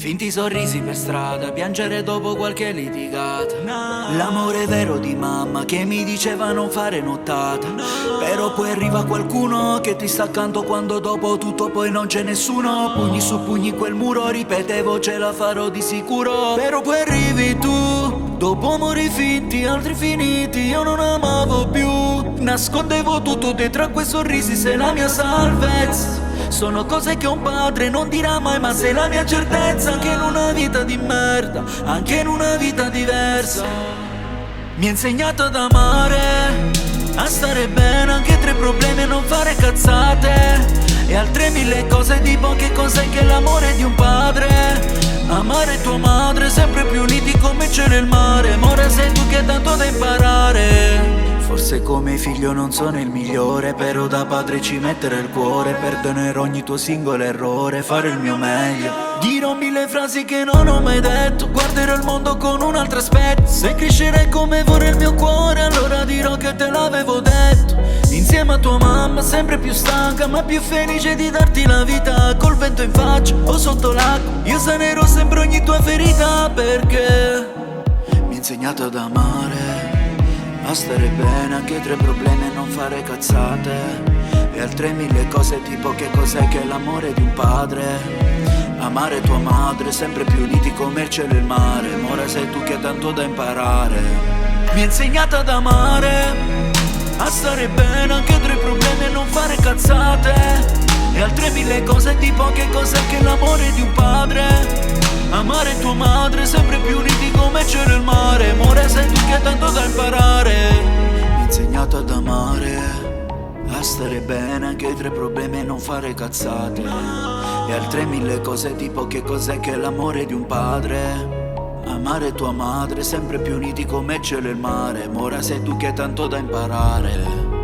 Finti sorrisi per strada, piangere dopo qualche litigata. L'amore vero di mamma che mi diceva non fare nottata. Però poi arriva qualcuno che ti sta accanto quando dopo tutto poi non c'è nessuno. Pugni su pugni quel muro, ripetevo ce la farò di sicuro. Però poi arrivi tu, dopo amori finti, altri finiti, io non amavo più. Nascondevo tutto dietro a quei sorrisi, sei la mia salvezza. Sono cose che un padre non dirà mai, ma sei la mia certezza. Anche in una vita di merda, anche in una vita diversa. Mi ha insegnato ad amare, a stare bene anche tra i problemi e non fare cazzate. E altre mille cose, tipo che cos'è che l'amore di un padre. Amare tua madre, sempre più uniti come il cielo e il mare. Amore sei tu che tanto da imparare. Forse come figlio non sono il migliore, però da padre ci mettere il cuore. Perdonerò ogni tuo singolo errore, fare il mio meglio. Dirò mille frasi che non ho mai detto, guarderò il mondo con un altro aspetto. Se crescerai come vorrei il mio cuore, allora dirò che te l'avevo detto. Insieme a tua mamma, sempre più stanca, ma più felice di darti la vita. Col vento in faccia o sotto l'acqua, io sanerò sempre ogni tua ferita. Perché mi ha insegnato ad amare, a stare bene anche tra i problemi e non fare cazzate. E altre mille cose, tipo che cos'è che l'amore di un padre. Amare tua madre, sempre più uniti come il cielo e il mare. Ora sei tu che hai tanto da imparare. Mi ha insegnato ad amare, a stare bene anche tra i problemi e non fare cazzate. E altre mille cose, tipo che cos'è che l'amore di un padre. Amare tua madre, sempre più uniti come il cielo e il mare. Amore sei tu che hai tanto da imparare. Mi ha insegnato ad amare, a stare bene anche tra i problemi e non fare cazzate. E altre mille cose, tipo che cos'è che l'amore di un padre. Amare tua madre, sempre più uniti come il cielo e il mare. Ora sei tu che hai tanto da imparare.